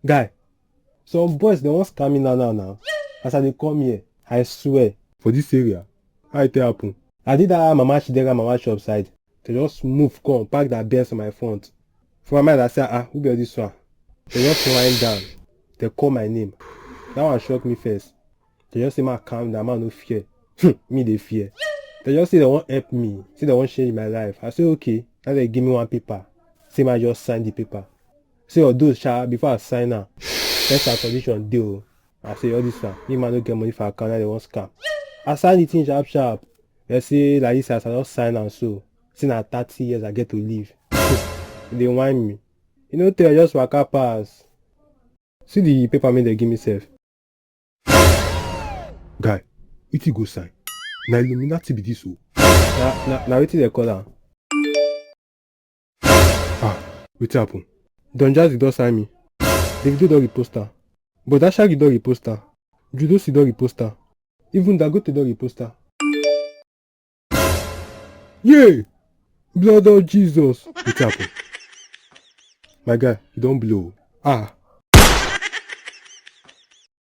Guy, some boys they won't scam me now. As I dey come here, I swear, for this area, how it happen? I did that mama chidera mama shop side. They just move, come, park that Benz on my front. For my mind, I say, who be this one? They just wind down. They call my name. That one shocked me first. They just say, man, calm down, man, no fear. Me, they fear. They just say they won't help me. Say they won't change my life. I say, okay. Now they give me one paper. Say, man, just sign the paper. Say, although, before I sign now, terms and condition deal. I say, all this one, me, man, don't get money for account, now they won't scam. I sign the thing sharp. They say, like this, I just sign and so. Say, now 30 years, I get to leave. They whine me. You know, tell just waka pass. See the paper me they give me self. Guy, it go sign. Na Illuminati be this o. Na wetin they call am? Wetin happen? Don Jazzy don sign me. Davido don repost am. But that shaggy don repost am. Jude don repost am. Even Dangote don repost am. Yay! Blood of Jesus. Wetin happen? My guy, you don blow.